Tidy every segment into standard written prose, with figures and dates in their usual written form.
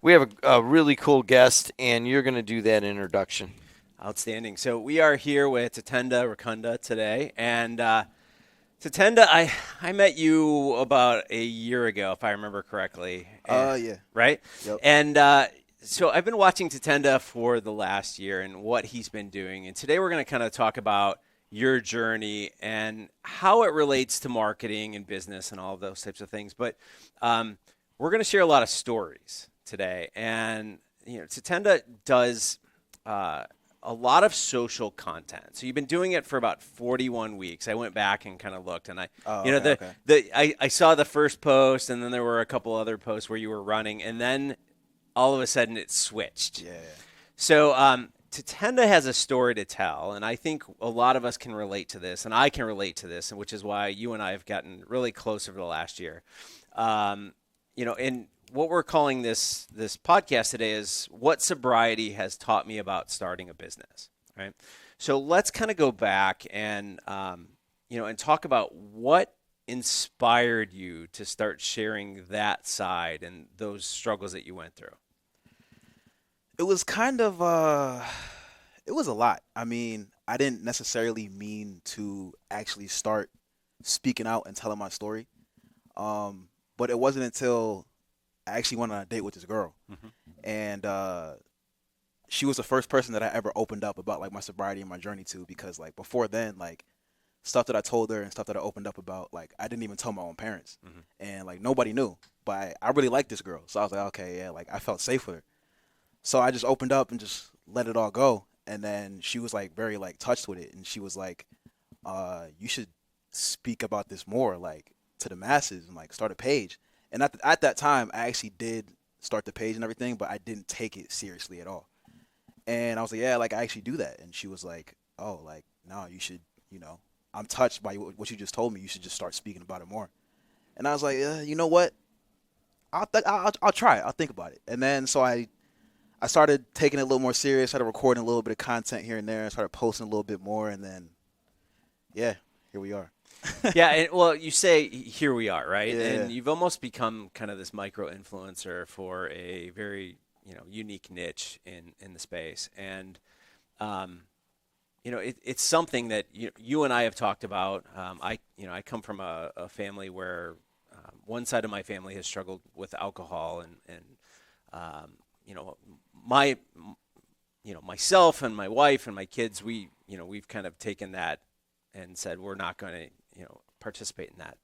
we have a really cool guest, and you're going to do that introduction. Outstanding. So we are here with Tatenda Rukunda today, and Tatenda, I met you about a year ago, if I remember correctly. Yeah. Right? Yep. And so I've been watching Tatenda for the last year and what he's been doing, and today we're going to kind of talk about your journey and how it relates to marketing and business and all of those types of things. But we're going to share a lot of stories today, and Tatenda does. A lot of social content. So you've been doing it for about 41 weeks. I went back and kind of looked, and I saw the first post, and then there were a couple other posts where you were running, and then all of a sudden it switched. Yeah. So Tatenda has a story to tell, and I think a lot of us can relate to this, and I can relate to this, and which is why you and I have gotten really close over the last year. And what we're calling this podcast today is what sobriety has taught me about starting a business, right? So let's kind of go back and and talk about what inspired you to start sharing that side and those struggles that you went through. It was kind of it was a lot. I mean, I didn't necessarily mean to actually start speaking out and telling my story. But it wasn't until I actually went on a date with this girl, and she was the first person that I ever opened up about like my sobriety and my journey to, because like before then, like stuff that I told her and stuff that I opened up about, like I didn't even tell my own parents, and like nobody knew. But I really liked this girl, so I was like, okay, yeah, like I felt safe with her, so I just opened up and just let it all go. And then she was like very like touched with it, and she was like, you should speak about this more, like to the masses, and like start a page. And at that time, I actually did start the page and everything, but I didn't take it seriously at all. And I was like, yeah, like I actually do that. And she was like, oh, like, no, you should, I'm touched by what you just told me. You should just start speaking about it more. And I was like, you know what? I'll try it. I'll think about it. And then so I started taking it a little more serious, started recording a little bit of content here and there, started posting a little bit more. And then, yeah, here we are. Yeah, well, you say here we are, right? Yeah. And you've almost become kind of this micro influencer for a very unique niche in the space, and it's something that you and I have talked about. I come from a family where one side of my family has struggled with alcohol, and myself and my wife and my kids, we've kind of taken that and said we're not going to participate in that.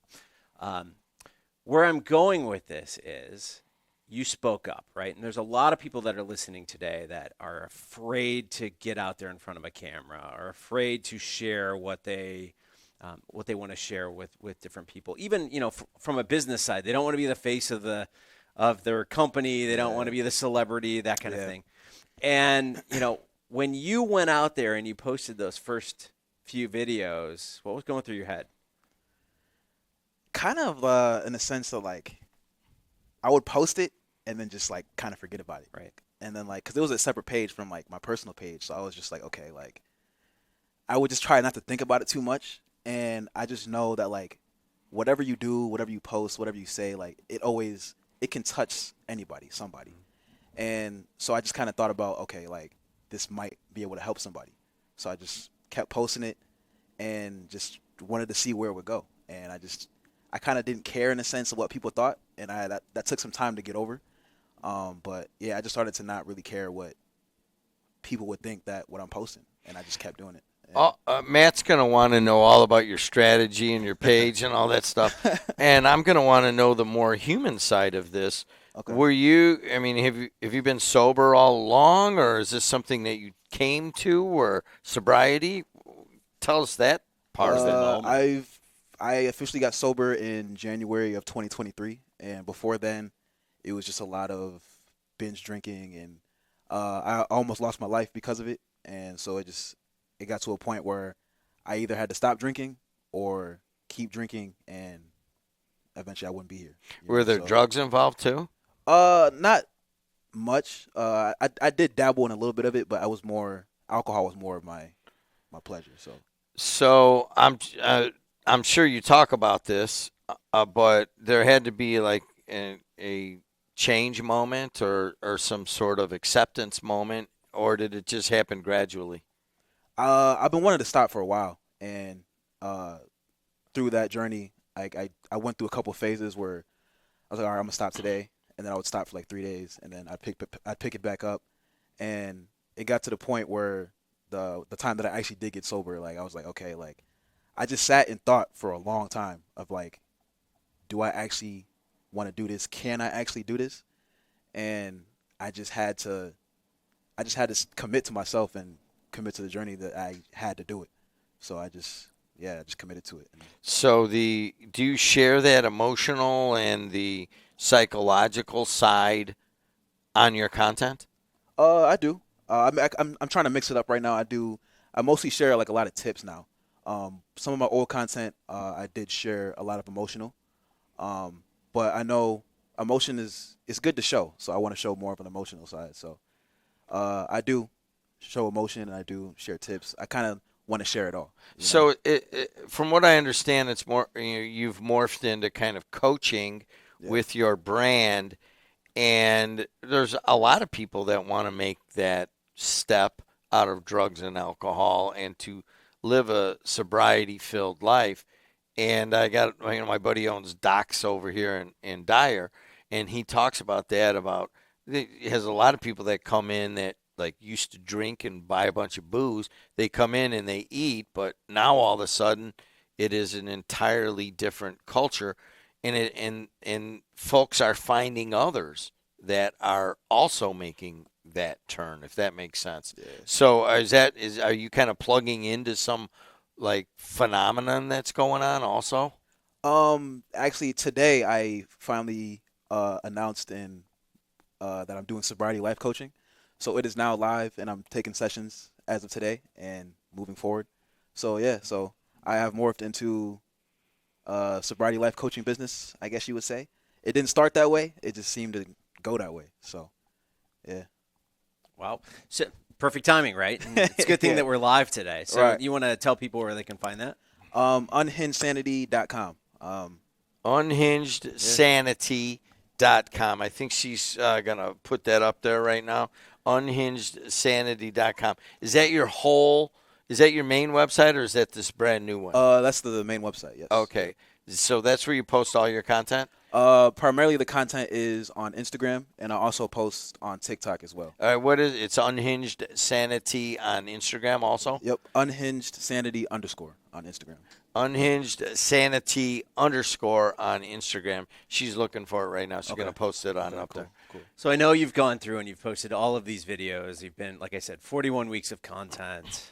Where I'm going with this is you spoke up, right? And there's a lot of people that are listening today that are afraid to get out there in front of a camera, or afraid to share what they want to share with different people. Even from a business side, they don't want to be the face of their company. They don't want to be the celebrity, that kind of thing. And when you went out there and you posted those first few videos, what was going through your head? Kind of in the sense of like, I would post it and then just like kind of forget about it. Right. And then like, cause it was a separate page from like my personal page. So I was just like, okay, like I would just try not to think about it too much. And I just know that like, whatever you do, whatever you post, whatever you say, like it can touch anybody, somebody. And so I just kind of thought about, okay, like this might be able to help somebody. So I just kept posting it and just wanted to see where it would go. And I kind of didn't care in the sense of what people thought, and that took some time to get over. But yeah, I just started to not really care what people would think that what I'm posting, and I just kept doing it. Matt's going to want to know all about your strategy and your page and all that stuff, and I'm going to want to know the more human side of this. Okay. Have you been sober all along, or is this something that you came to, or sobriety? Tell us that part of it. I officially got sober in January of 2023, and before then, it was just a lot of binge drinking, and I almost lost my life because of it. And so it got to a point where I either had to stop drinking or keep drinking, and eventually I wouldn't be here. Were there drugs involved too? Not much. I did dabble in a little bit of it, but alcohol was more of my pleasure. So I'm sure you talk about this, but there had to be like a change moment or some sort of acceptance moment, or did it just happen gradually? I've been wanting to stop for a while, and uh, through that journey, I went through a couple phases where I was like, all right, I'm gonna stop today, and then I would stop for like 3 days, and then I'd pick it back up, and it got to the point where the time that I actually did get sober, like I was like, okay, like I just sat and thought for a long time of like, do I actually want to do this? Can I actually do this? And I just had to commit to myself and commit to the journey that I had to do it. So I just committed to it. So do you share that emotional and the psychological side on your content? I do. I'm trying to mix it up right now. I do. I mostly share like a lot of tips now. Some of my old content, I did share a lot of emotional. But I know emotion is good to show, so I want to show more of an emotional side. So I do show emotion and I do share tips. I kind of want to share it all. So, from what I understand, it's more you've morphed into kind of coaching Yeah. with your brand, and there's a lot of people that want to make that step out of drugs and alcohol and to live a sobriety-filled life. And I got my buddy owns docks over here in Dyer, and he talks about that he has a lot of people that come in that like used to drink and buy a bunch of booze. They come in and they eat, but now all of a sudden it is an entirely different culture, and and folks are finding others that are also making that turn, if that makes sense. Yeah. So are you kind of plugging into some like phenomenon that's going on also? Actually, today I finally announced that I'm doing sobriety life coaching. So it is now live, and I'm taking sessions as of today and moving forward. So yeah, so I have morphed into sobriety life coaching business, I guess you would say. It didn't start that way. It just seemed to go that way. So yeah. Wow. So perfect timing, right? And it's a good thing Yeah. that we're live today. So Right. you want to tell people where they can find that? Unhingedsanity.com. Yeah. unhingedsanity.com. I think she's going to put that up there right now. unhingedsanity.com. Is that your main website or is that this brand new one? That's the main website. Yes. Okay. So that's where you post all your content? Primarily the content is on Instagram, and I also post on TikTok as well. All right, what is it's Unhinged Sanity on Instagram also? Yep, unhinged sanity underscore on Instagram. Unhinged Sanity underscore on Instagram. She's looking for it right now. She's Okay. going to post it on Okay, up cool, there. cool. So I know you've gone through and you've posted all of these videos. You've been, like I said, 41 weeks of content.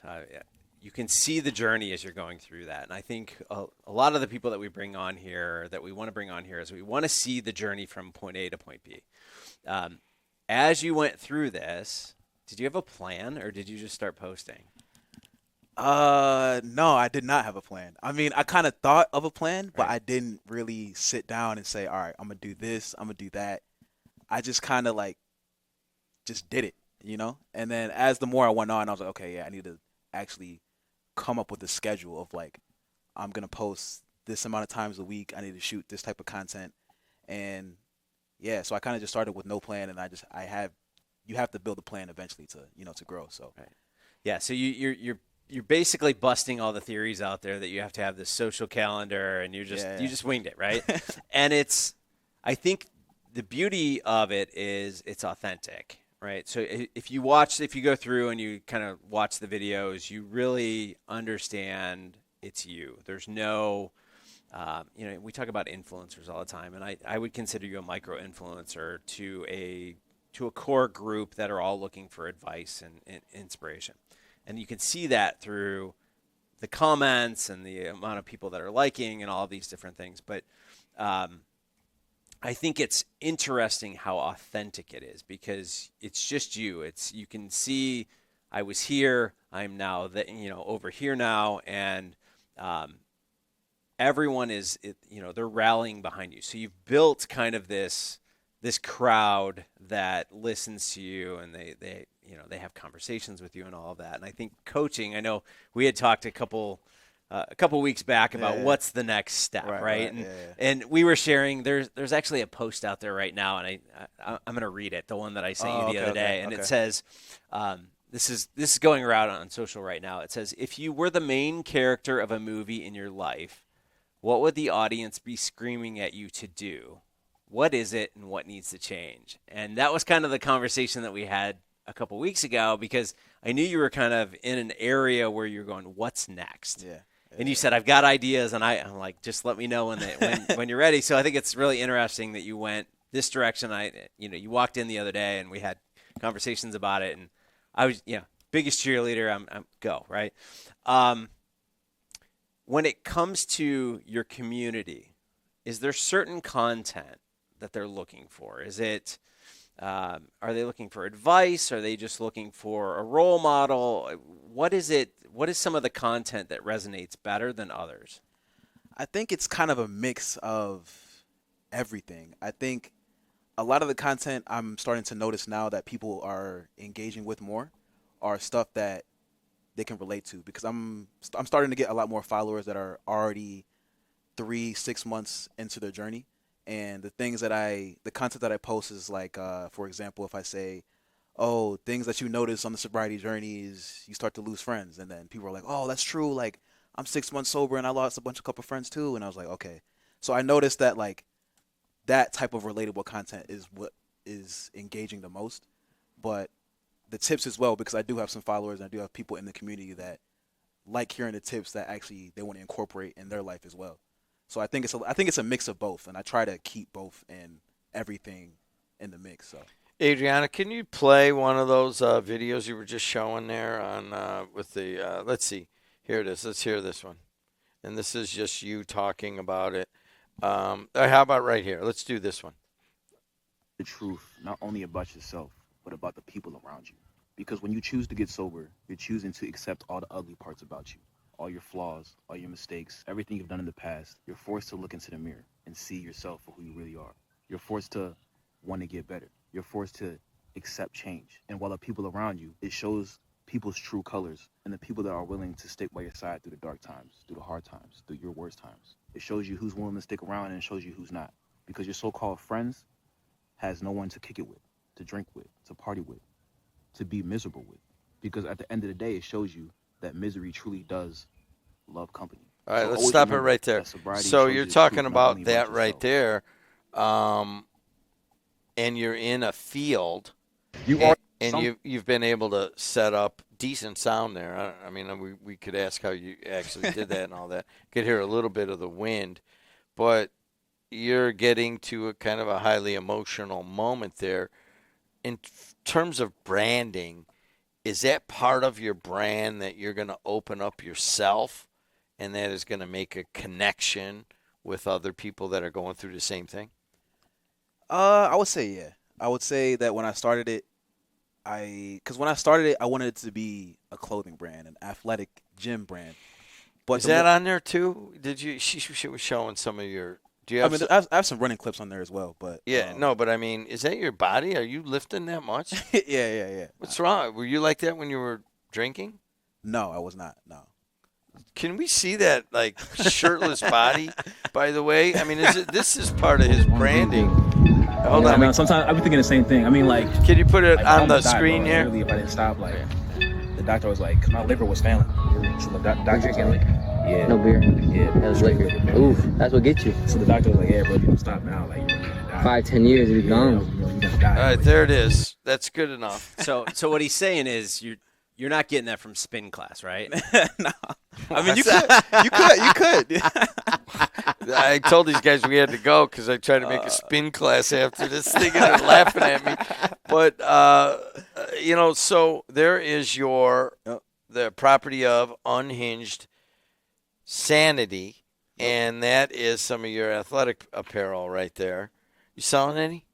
You can see the journey as you're going through that. And I think a lot of the people that we bring on here, that we want to bring on here, is we want to see the journey from point A to point B. As you went through this, did you have a plan or did you just start posting? No, I did not have a plan. I mean, I kind of thought of a plan, but Right. I didn't really sit down and say, all right, I'm gonna do this, I'm gonna do that. I just kind of like just did it, you know? And then as the more I went on, I was like, okay, yeah, I need to actually come up with a schedule of like, I'm gonna post this amount of times a week. I need to shoot this type of content. And yeah, so I kind of just started with no plan, and you have to build a plan eventually to, to grow. So Right. Yeah. So you're basically busting all the theories out there that you have to have this social calendar, and you yeah. just winged it, right? And I think the beauty of it is it's authentic, right? So if you go through and you kind of watch the videos, you really understand it's you. There's no, we talk about influencers all the time, and I would consider you a micro influencer to a core group that are all looking for advice and inspiration. And you can see that through the comments and the amount of people that are liking and all these different things. But I think it's interesting how authentic it is because it's just you. You can see I was here, I'm now over here now, and everyone they're rallying behind you. So you've built kind of this crowd that listens to you, and they have conversations with you and all of that. And I think coaching, I know we had talked a couple a couple weeks back about Yeah. what's the next step, right? And Yeah. and we were sharing. There's actually a post out there right now, and I'm going to read it, the one that I sent you Oh, the other day, and it okay. says, this is going around on social right now. It says, if you were the main character of a movie in your life, what would the audience be screaming at you to do? What is it, and what needs to change? And that was kind of the conversation that we had a couple weeks ago, because I knew you were kind of in an area where you're going, what's next? Yeah. And you said, I've got ideas, and I'm like, just let me know when you're ready. So I think it's really interesting that you went this direction. You walked in the other day, and we had conversations about it, and I was, biggest cheerleader. I'm go, right? When it comes to your community, is there certain content that they're looking for? Is it are they looking for advice? Are they just looking for a role model? What is it? What is some of the content that resonates better than others? I think it's kind of a mix of everything. I think a lot of the content I'm starting to notice now that people are engaging with more are stuff that they can relate to, because I'm starting to get a lot more followers that are already 3-6 months into their journey. And the content that I post is like, for example, if I say, oh, things that you notice on the sobriety journey is you start to lose friends. And then people are like, oh, that's true. Like, I'm 6 months sober and I lost a couple friends too. And I was like, okay. So I noticed that like that type of relatable content is what is engaging the most. But the tips as well, because I do have some followers and I do have people in the community that like hearing the tips that actually they want to incorporate in their life as well. So I think it's a mix of both, and I try to keep both and everything in the mix. So Adriana, can you play one of those videos you were just showing there on with the? Let's see. Here it is. Let's hear this one. And this is just you talking about it. How about right here? Let's do this one. The truth, not only about yourself, but about the people around you. Because when you choose to get sober, you're choosing to accept all the ugly parts about you, all your flaws, all your mistakes, everything you've done in the past. You're forced to look into the mirror and see yourself for who you really are. You're forced to want to get better. You're forced to accept change. And while the people around you, it shows people's true colors and the people that are willing to stick by your side through the dark times, through the hard times, through your worst times. It shows you who's willing to stick around and it shows you who's not. Because your so-called friends has no one to kick it with, to drink with, to party with, to be miserable with. Because at the end of the day, it shows you that misery truly does love company. All right, So let's always stop it remember right there. that sobriety So shows you're you the talking truth not only about about that right yourself. there, and you're in a field, You and, are and some you've been able to set up decent sound there. I mean, we could ask how you actually did that and all that. Could hear a little bit of the wind, but you're getting to a kind of a highly emotional moment there. In terms of branding, is that part of your brand that you're going to open up yourself and that is going to make a connection with other people that are going through the same thing? I would say yeah. I would say that when I started it, because when I started it, I wanted it to be a clothing brand, an athletic gym brand. But Is the that more, on there too? Did you? She was showing some of your. Do you I have? mean, I have some running clips on there as well. But Yeah, no, but I mean, is that your body? Are you lifting that much? yeah. What's wrong? Were you like that when you were drinking? No, I was not. No. Can we see that like shirtless body? By the way, I mean, this is part of his branding. Hold I on, know. Sometimes I be thinking the same thing. I mean, like, can you put it like on I the almost died, screen bro. here? Literally, if I didn't stop, like, the doctor was like, 'cause my liver was failing. So the doctor was Drinking like, liquor? yeah, No beer. yeah, That was straight liquor. man. Oof, that's what gets you. So the doctor was like, yeah, bro, if you don't stop now, like, you're gonna die. 5, 10 years, you'll be Yeah, gone. you're gonna die. All right, there it is. That's good enough. So what he's saying is you're not getting that from spin class, right? No. I mean, you could. I told these guys we had to go because I tried to make a spin class after this thing, and they're laughing at me. But so there is the property of Unhinged Sanity, and that is some of your athletic apparel right there. You selling any?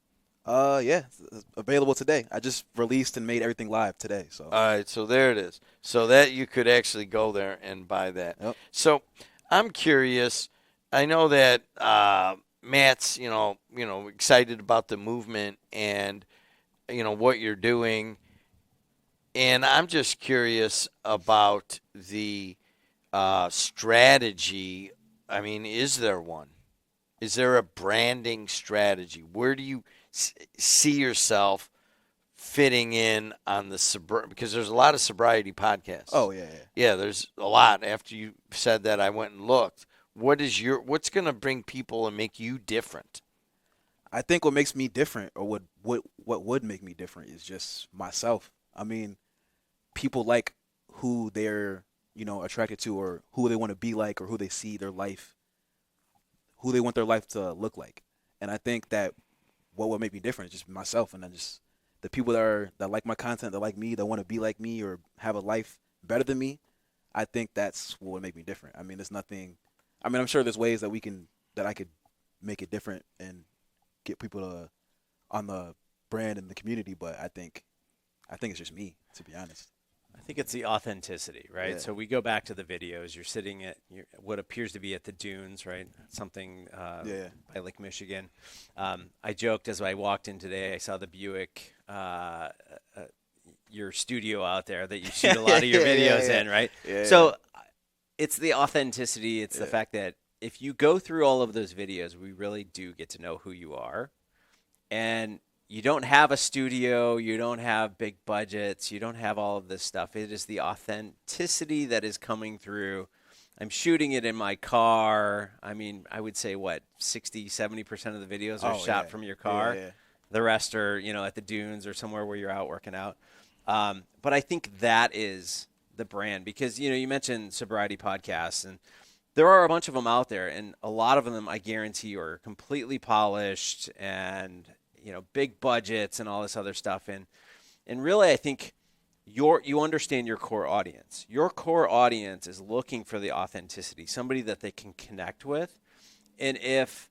Yeah, it's available today. I just released and made everything live today. So All right, so there it is. So that you could actually go there and buy that. Yep. So I'm curious. I know that Matt's, excited about the movement and what you're doing, and I'm just curious about the strategy. I mean, is there one? Is there a branding strategy? Where do you see yourself fitting in on the because there's a lot of sobriety podcasts. Oh yeah, yeah. Yeah, there's a lot. After you said that, I went and looked. What's going to bring people and make you different? I think what makes me different, or what would make me different, is just myself. I mean, people like who they're attracted to, or who they want to be like, or who they see their life, who they want their life to look like. And I think that what would make me different is just myself, and then just the people that like my content, that like me, that want to be like me, or have a life better than me. I think that's what would make me different. I mean, there's nothing. I mean, I'm sure there's ways that I could make it different and get people on the brand and the community, but I think it's just me, to be honest. I think it's the authenticity, right? Yeah. So we go back to the videos. You're sitting at what appears to be at the dunes, right? Something Yeah. by Lake Michigan. I joked as I walked in today, I saw the Buick, your studio out there that you shoot a lot of your videos in, right? Yeah. So it's the authenticity. It's the Yeah. fact that if you go through all of those videos, we really do get to know who you are. And you don't have a studio, you don't have big budgets, you don't have all of this stuff. It is the authenticity that is coming through. I'm shooting it in my car. I mean, I would say what, 60-70% of the videos are Oh, shot yeah. from your car. Yeah. The rest are, at the dunes or somewhere where you're out working out. But I think that is the brand, because, you mentioned sobriety podcasts, and there are a bunch of them out there, and a lot of them I guarantee are completely polished and big budgets and all this other stuff. And really, I think you understand your core audience. Your core audience is looking for the authenticity, somebody that they can connect with. And if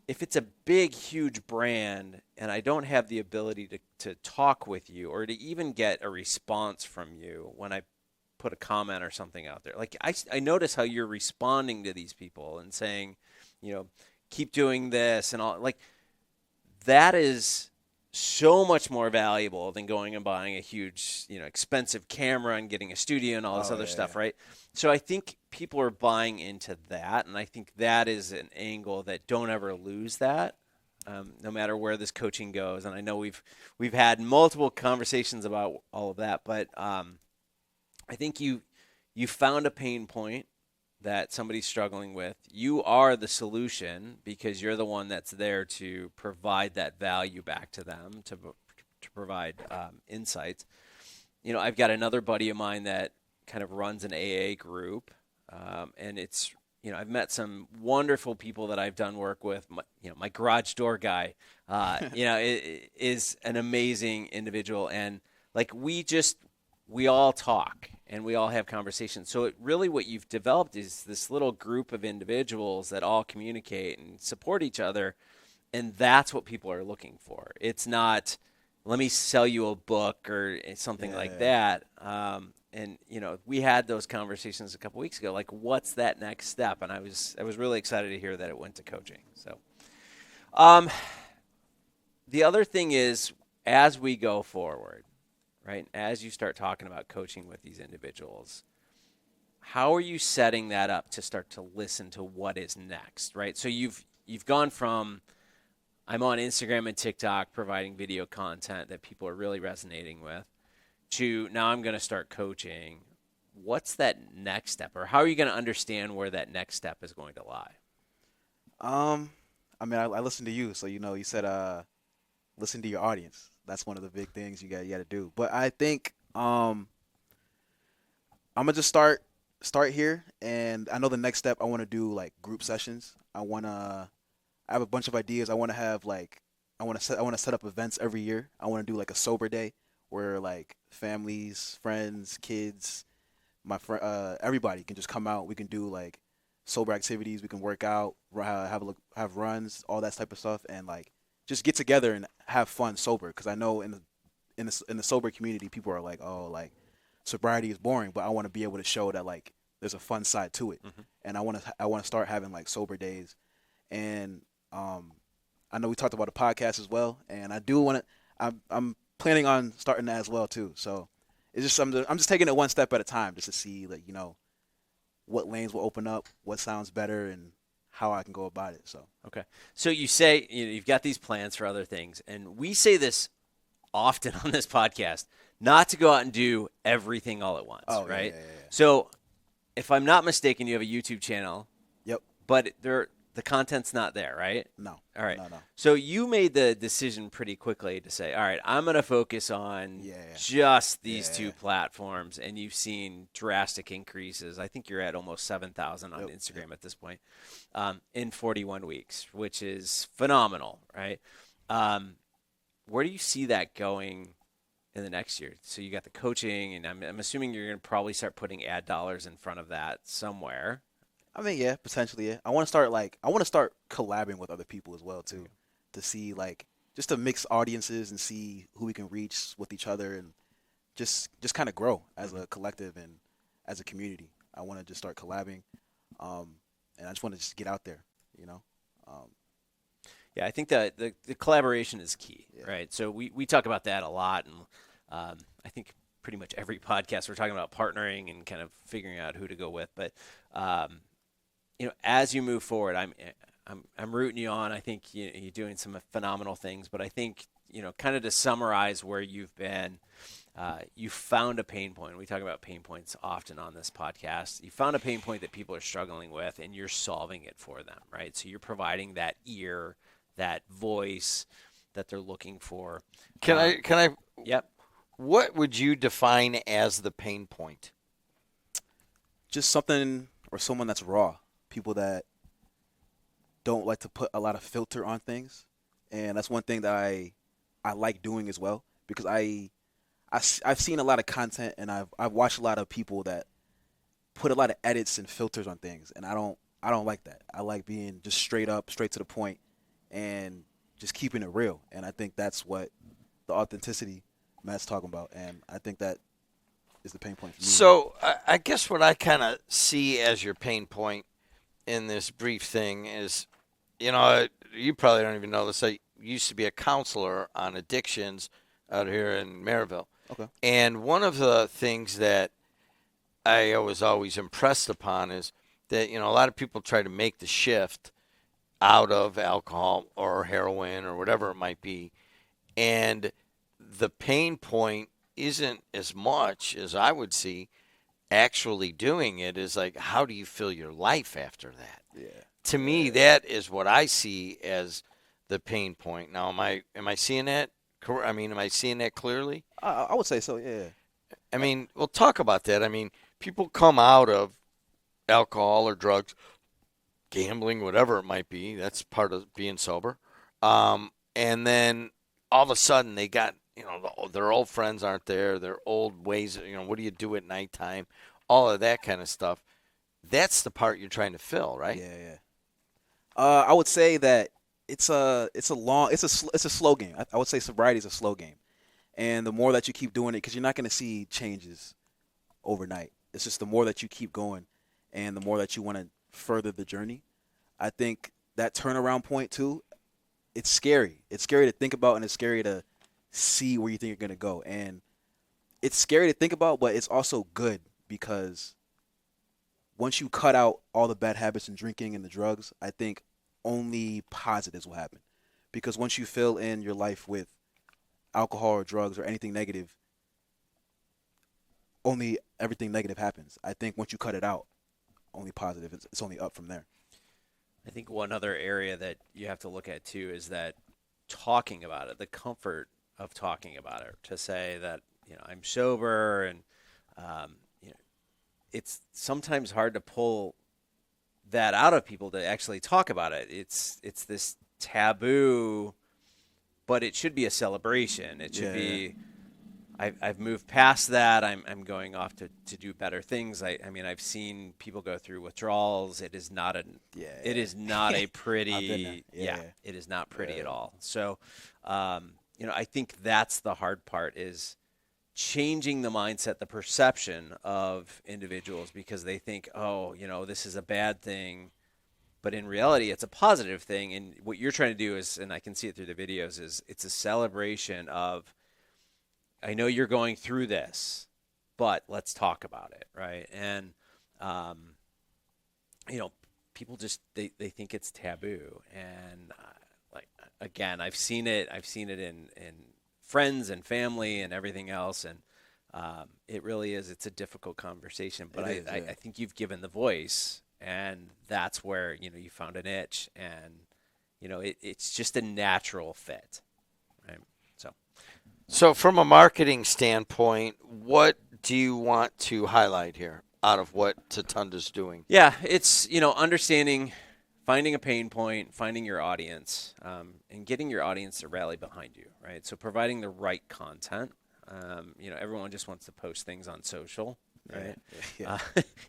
it's a big, huge brand and I don't have the ability to talk with you, or to even get a response from you when I put a comment or something out there, like I notice how you're responding to these people and saying, keep doing this and all, like, that is so much more valuable than going and buying a huge, expensive camera and getting a studio and all this Oh, other yeah, stuff, yeah. right? So I think people are buying into that, and I think that is an angle that don't ever lose that, no matter where this coaching goes. And I know we've had multiple conversations about all of that, but I think you found a pain point that somebody's struggling with. You are the solution, because you're the one that's there to provide that value back to them, to provide insights. I've got another buddy of mine that kind of runs an AA group, and it's, I've met some wonderful people that I've done work with. My garage door guy, is an amazing individual, and like we all talk and we all have conversations. So what you've developed is this little group of individuals that all communicate and support each other. And that's what people are looking for. It's not, let me sell you a book or something like that. And we had those conversations a couple weeks ago, like, what's that next step? And I was really excited to hear that it went to coaching. So, the other thing is, as we go forward, right, as you start talking about coaching with these individuals, how are you setting that up to start to listen to what is next, right? So you've gone from, I'm on Instagram and TikTok providing video content that people are really resonating with, to now I'm going to start coaching. What's that next step, or how are you going to understand where that next step is going to lie? I mean, I listened to you, so you said listen to your audience. That's one of the big things you got to do. But I think I'm gonna just start here, and I know the next step I want to do, like, group sessions. I have a bunch of ideas. I want to have, like, I want to set up events every year. I want to do, like, a sober day where, like, families, friends, kids, everybody can just come out. We can do, like, sober activities. We can work out, have runs, all that type of stuff, and, like, just get together and have fun sober. Because I know in the sober community, people are like, oh, like, sobriety is boring, but I want to be able to show that, like, there's a fun side to it. Mm-hmm. And I want to start having, like, sober days. And I know we talked about a podcast as well, and I do want to. I'm planning on starting that as well too. So it's just I'm just taking it one step at a time, just to see, like, what lanes will open up, what sounds better, and how I can go about it. So Okay. So you say you've got these plans for other things, and we say this often on this podcast, not to go out and do everything all at once, oh right? yeah. So if I'm not mistaken, you have a YouTube channel, Yep. but the content's not there, right? No. All right. No. So you made the decision pretty quickly to say, all right, I'm going to focus on Yeah. just these Yeah. two platforms, and you've seen drastic increases. I think you're at almost 7,000 on Instagram at this point in 41 weeks, which is phenomenal, right? Where do you see that going in the next year? So you got the coaching, and I'm assuming you're going to probably start putting ad dollars in front of that somewhere. I mean, yeah, potentially, yeah. I want to start collabing with other people as well too, to see just to mix audiences and see who we can reach with each other and just kind of grow as a collective and as a community. I want to just start collabing, and I just want to just get out there, you know. Yeah, I think that the collaboration is key, Yeah. right? So we talk about that a lot, and I think pretty much every podcast we're talking about partnering and kind of figuring out who to go with. But as you move forward, I'm rooting you on. I think you're doing some phenomenal things. But I think kind of to summarize where you've been, you found a pain point. We talk about pain points often on this podcast. You found a pain point that people are struggling with, and you're solving it for them, right? So you're providing that ear, that voice that they're looking for. Can I? Yep. What would you define as the pain point? Just something or someone that's raw. People that don't like to put a lot of filter on things, and that's one thing that I like doing as well, because I've seen a lot of content, and I've watched a lot of people that put a lot of edits and filters on things, and I don't like that. I like being just straight up, straight to the point, and just keeping it real. And I think that's what the authenticity Matt's talking about, and I think that is the pain point for me. So I guess what I kind of see as your pain point in this brief thing is, you probably don't even know this. I used to be a counselor on addictions out here in Maryville. Okay. And one of the things that I was always impressed upon is that, a lot of people try to make the shift out of alcohol or heroin or whatever it might be. And the pain point isn't as much as I would see actually doing it is like, how do you feel your life after that? Yeah. To me, that is what I see as the pain point. Now, am I seeing that? I mean, am I seeing that clearly? I would say so, yeah. I mean, we'll talk about that. I mean, people come out of alcohol or drugs, gambling, whatever it might be. That's part of being sober. And then all of a sudden they got, their old friends aren't there. Their old ways, what do you do at nighttime? All of that kind of stuff. That's the part you're trying to fill, right? Yeah. I would say that it's a slow game. I would say sobriety is a slow game, and the more that you keep doing it, because you're not going to see changes overnight. It's just the more that you keep going, and the more that you want to further the journey. I think that turnaround point too, it's scary. It's scary to think about, and it's scary to see where you think you're going to go. And it's scary to think about, but it's also good, because once you cut out all the bad habits and drinking and the drugs, I think only positives will happen. Because once you fill in your life with alcohol or drugs or anything negative, only everything negative happens. I think once you cut it out, only positive. It's only up from there. I think one other area that you have to look at too is that talking about it, the comfort of talking about it, to say that, I'm sober, and, it's sometimes hard to pull that out of people to actually talk about it. It's this taboo, but it should be a celebration. It should be, I've moved past that. I'm going off to do better things. I mean, I've seen people go through withdrawals. It is not it is not a pretty, it is not pretty at all. So, I think that's the hard part, is changing the mindset, the perception of individuals, because they think, this is a bad thing, but in reality, it's a positive thing. And what you're trying to do is, and I can see it through the videos, is it's a celebration of, I know you're going through this, but let's talk about it, right? And people just they think it's taboo, and like again, I've seen it in friends and family and everything else, and it really is. It's a difficult conversation, but I think you've given the voice, and that's where you found an itch, and it's just a natural fit, right? So, from a marketing standpoint, what do you want to highlight here out of what Tatenda's doing? Yeah, it's understanding, finding a pain point, finding your audience, and getting your audience to rally behind you, right? So providing the right content. Everyone just wants to post things on social, right?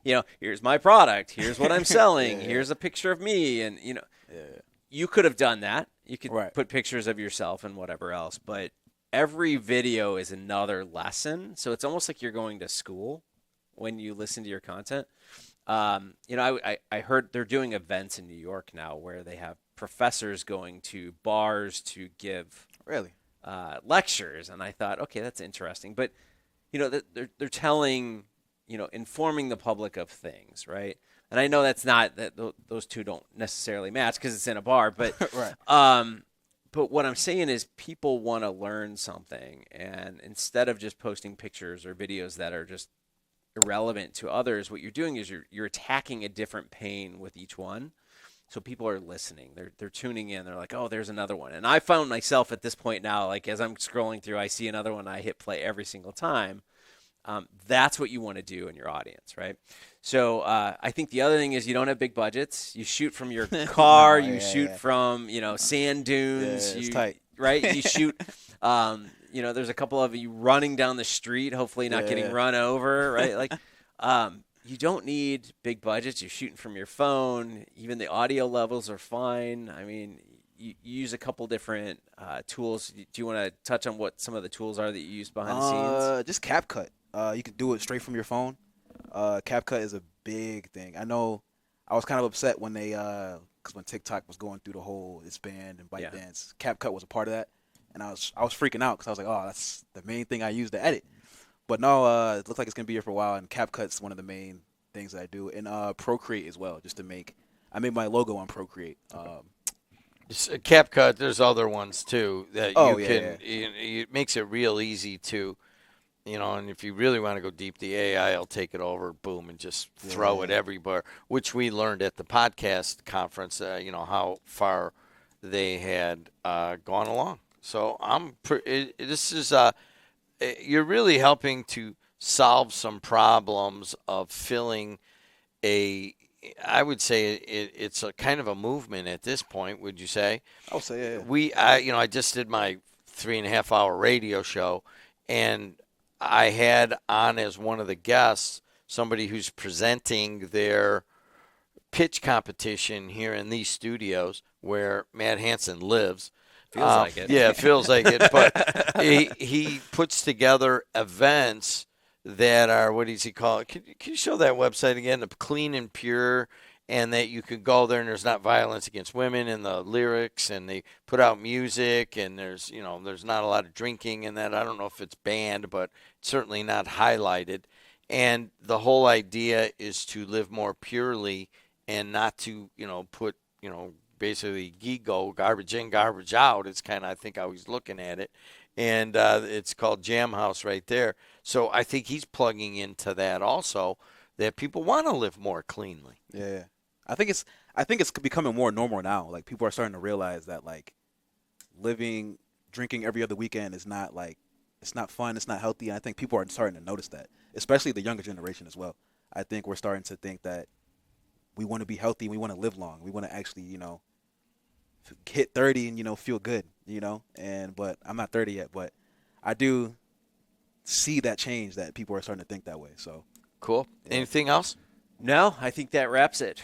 Yeah. Here's my product, here's what I'm selling, Yeah. here's a picture of me, and Yeah. you could have done that. You could Right. put pictures of yourself and whatever else, but every video is another lesson. So it's almost like you're going to school when you listen to your content. I heard they're doing events in New York now where they have professors going to bars to give Really? lectures, and I thought, okay, that's interesting. But they're telling, informing the public of things, right? And I know that's not that those two don't necessarily match because it's in a bar, but Right. but what I'm saying is people want to learn something, and instead of just posting pictures or videos that are just irrelevant to others, what you're doing is you're attacking a different pain with each one. So people are listening. They're tuning in. They're like, "Oh, there's another one." And I found myself at this point now, like as I'm scrolling through, I see another one. I hit play every single time. That's what you want to do in your audience, right? So I think the other thing is you don't have big budgets. You shoot from your car. No, You yeah, shoot yeah. from sand dunes. Yeah, it's tight. Right? You shoot. There's a couple of you running down the street, hopefully not getting Yeah. run over, right? Like, you don't need big budgets. You're shooting from your phone. Even the audio levels are fine. I mean, you use a couple different tools. Do you want to touch on what some of the tools are that you use behind the scenes? Just CapCut. You can do it straight from your phone. CapCut is a big thing. I know I was kind of upset when because when TikTok was going through the whole it's banned and Yeah. ByteDance, CapCut was a part of that, and I was freaking out because I was like, oh, that's the main thing I use to edit. But no, it looks like it's gonna be here for a while, and CapCut's one of the main things that I do, and Procreate as well, just to I made my logo on Procreate. CapCut, there's other ones too that Oh, you yeah, can. It makes it real easy to, and if you really want to go deep, the AI will take it over, boom, and just throw it Yeah. everywhere. Which we learned at the podcast conference. How far they had gone along. So this is you're really helping to solve some problems of filling a. I would say it's a kind of a movement at this point. Would you say? I would say, yeah. I just did my 3.5 hour radio show, and I had on as one of the guests somebody who's presenting their pitch competition here in these studios where Matt Hansen lives. Feels like it. Yeah, it feels like it. But he puts together events that are, what does he call it? Can you show that website again? The Clean and Pure, and that you could go there and there's not violence against women in the lyrics, and they put out music, and there's not a lot of drinking and that. I don't know if it's banned, but it's certainly not highlighted. And the whole idea is to live more purely and not to, put, basically ego, garbage in, garbage out. It's kind of, I think, how he's looking at it. And it's called Jam House right there. So I think he's plugging into that also, that people want to live more cleanly. Yeah. I think it's becoming more normal now. Like people are starting to realize that like drinking every other weekend is not like it's not fun, it's not healthy. And I think people are starting to notice that, especially the younger generation as well. I think we're starting to think that we want to be healthy, we want to live long, we want to actually, hit 30 and feel good, but I'm not 30 yet, but I do see that change that people are starting to think that way. So Cool. Yeah. Anything else? No, I think that wraps it.